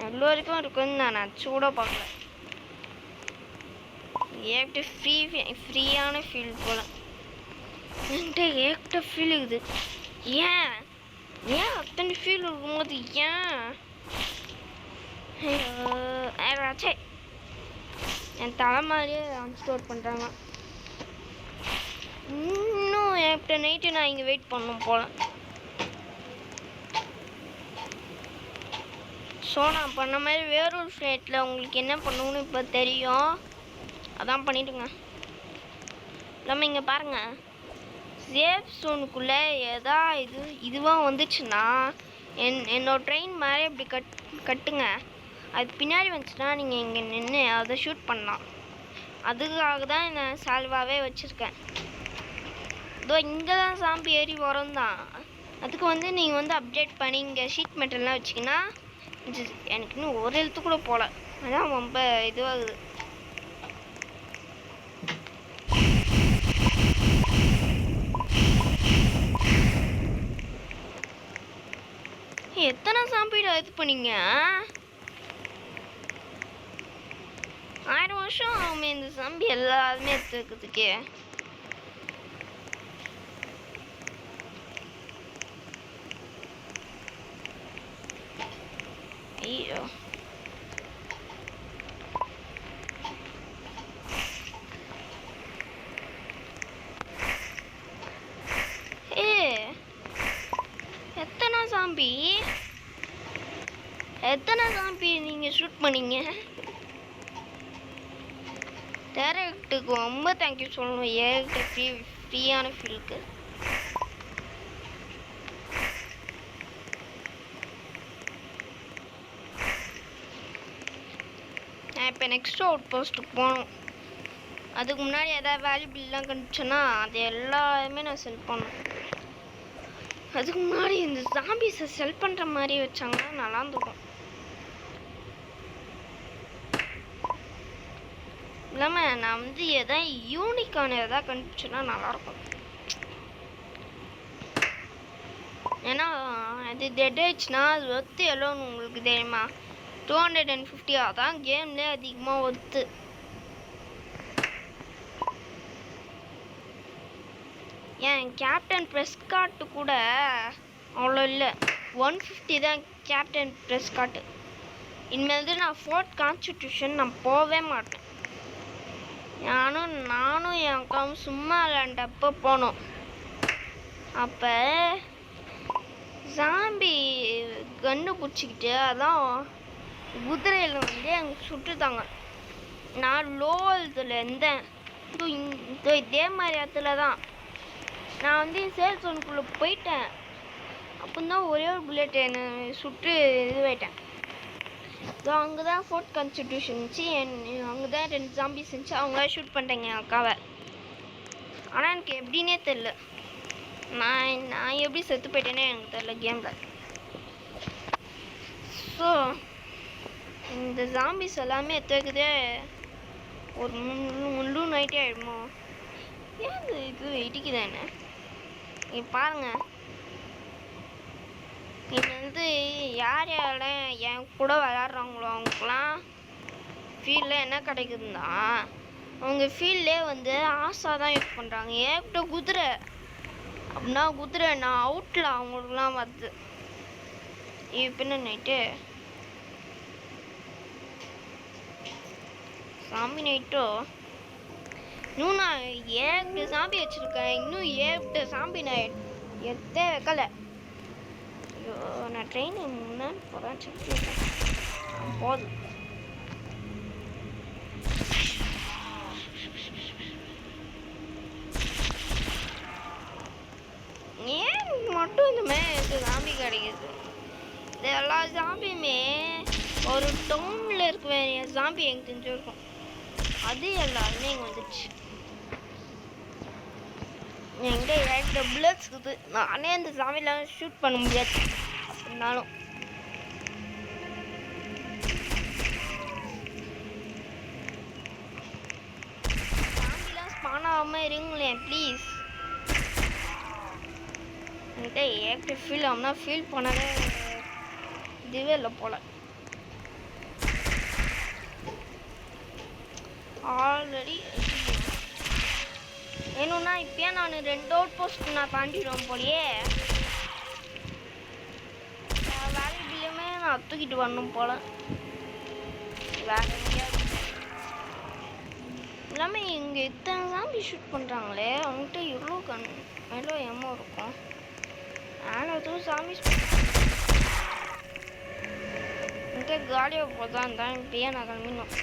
Speaker 1: எவ்வளோ வரைக்கும் இருக்குன்னு நான் சூட பார்க்கல. ஏற்ற ஃப்ரீயான ஃபீல் போல் என்கிட்ட ஏற்ற ஃபீல் இருக்குது. ஏன் அத்தனை ஃபீல் இருக்கும்போது ஏன் சே என் தலை மாதிரியே அன்ஸ்டோர் பண்ணுறாங்க. இன்னும் எப்போ நைட்டு நான் இங்கே வெயிட் பண்ணணும் போல். ஸோ நான் பண்ண மாதிரி வேறொரு ஃப்ளைட்டில் உங்களுக்கு என்ன பண்ணணும்னு இப்போ தெரியும், அதான் பண்ணிவிடுங்க. நம்ம இங்கே பாருங்கள், சேஃப் ஜோனுக்குள்ளே எதா இதுவாக வந்துச்சுன்னா என்னோட ட்ரெயின் மாதிரி இப்படி கட்டுங்க. அது பின்னாடி வந்துச்சுன்னா நீங்கள் இங்கே நின்று அதை ஷூட் பண்ணலாம். அதுக்காக தான் நான் சால்வாகவே வச்சுருக்கேன். இதோ இங்கே தான் சாம்பி ஏறி வரும் தான். அதுக்கு வந்து நீங்கள் வந்து அப்டேட் பண்ணி இங்கே ஷீட் மெட்டல்லாம் வச்சிங்கன்னா எனக்கு இன்னும் ஒரு எழுத்து கூட போகல. அதான் ரொம்ப இதுவாகுது. எத்தனை சாம்பிட இது பண்ணீங்க? 1000 வருஷம் ஆகுமே இந்த சாம்பி எல்லாருமே எடுத்து வைக்கிறதுக்கே. ஐயோ எத்தனை சாம்பி நீங்கள் ஷூட் பண்ணீங்க? டேரக்ட்டுக்கு ரொம்ப தேங்க்யூ சொல்லணும். ஏகிட்ட ஃப்ரீயான ஃபீலுக்கு. நான் இப்போ நெக்ஸ்ட் அவுட் போஸ்ட்டுக்கு போகணும். அதுக்கு முன்னாடி எதாவது வேல்யூபிள்லாம் கண்டுச்சோன்னா அது எல்லாமே நான் செல் பண்ணணும். அதுக்கு முன்னாடி இந்த ஜாம்பிஸை செல் பண்ணுற மாதிரி வச்சாங்கன்னா நல்லா இருந்திருக்கும். இல்லாமல் நான் வந்து எதாவது யூனிக்கான எதாவது கண்டுபிடிச்சேன்னா நல்லாயிருக்கும். ஏன்னா அது டெட் ஆயிடுச்சுன்னா அது ஒர்த்து எவ்வளோன்னு உங்களுக்கு தெரியுமா? 250. அதான் கேம்லேயே அதிகமாக ஒர்த்து. ஏன் கேப்டன் ப்ரெஸ்கார்ட்டு கூட அவ்வளோ இல்லை, 150 தான் கேப்டன் ப்ரெஸ்கார்ட்டு. இனிமேல் நான் ஃபோர்த் கான்ஸ்டிடியூஷன் நான் போகவே மாட்டேன். நானும் என் அக்காவும் சும்மா விளாண்டப்போ போனோம். அப்போ ஜாம்பி கன்று பிடிச்சிக்கிட்டு அதான் குதிரையில் வந்து எனக்கு சுட்டுத்தாங்க. நான் லோவல்த்தில் இருந்தேன். இதே மாதிரி இடத்துல தான் நான் வந்து சேல் சோனுக்குள்ளே போயிட்டேன். அப்போ தான் ஒரே ஒரு புல்லட் என்னை சுட்டு இதுவாயிட்டேன். ஸோ அங்கே தான் ஃபோர்த் கான்ஸ்டிடியூஷன் இருந்துச்சு. அங்கே தான் 2 ஜாம்பிஸ் இருந்துச்சு. அவங்க ஷூட் பண்ணிட்டேங்க என் அக்காவை. ஆனால் எனக்கு எப்படின்னே தெரில. நான் எப்படி செத்து போயிட்டேனே எனக்கு தெரில கேமில். ஸோ இந்த ஜாம்பிஸ் எல்லாமே எத்தக்குதே ஒரு முழு நைட்டே ஆகிடுமோ? ஏன் இது இடிக்குதானே? நீ பாருங்கள், இது வந்து யார் யாரெல்லாம் என் கூட விளாட்றாங்களோ அவங்களுக்குலாம் ஃபீல்டில் என்ன கிடைக்குதுன்னா அவங்க ஃபீல்ட்லே வந்து ஆசா தான் யூஸ் பண்ணுறாங்க. ஏன்கிட்ட குதிரை அப்படின்னா குதிரை நான் அவுட்டில் அவங்களுக்குலாம் வருது. இப்போ என்ன நைட்டு சாமி நைட்டோ இன்னும் நான் 7 சாம்பி வச்சுருக்கேன். இன்னும் 7 சாம்பி நான் எத்தே வைக்கலை. ஐயோ, நான் ட்ரெயின் முன்னாடி போகிறேன். செக் போதும். ஏன் மட்டும் இந்த மாதிரி சாம்பி கிடைக்குது? இது எல்லா சாம்பியுமே ஒரு டவுனில் இருக்க வேண்டிய சாம்பி எங்கே தெரிஞ்சிருக்கும். அது எல்லாருமே இங்கே வந்துடுச்சு. என்கிட்ட 8 புல்லட்ஸ் இருக்குது. நானே அந்த சாமியெல்லாம் ஷூட் பண்ண முடியாது. இருந்தாலும் சாமியெல்லாம் ஸ்பான் ஆகாமல் இருங்களேன் ப்ளீஸ். என்கிட்ட ஏக்டிவ் ஃபீல் ஆகும்னா ஃபீல் பண்ணவே இதுவே இல்லை போல். ஆல்ரெடி வேணும்னா இப்போயே நான் 2 அவுட் போஸ்ட் நான் தாண்டிடுவேன் போலையே. வேல்யூபிள்ளையுமே நான் தூக்கிட்டு வரணும் போல். வேற எங்கேயாவது இல்லாமல் இங்கே இத்தனை சாம்பி ஷூட் பண்ணுறாங்களே, அவங்ககிட்ட எவ்வளோ எம்மோ இருக்கும். ஆனால் எதுவும் சாமி என்கிட்ட காலியாக போதான் இருந்தால் இப்போயே நான் கிளம்பினோம்.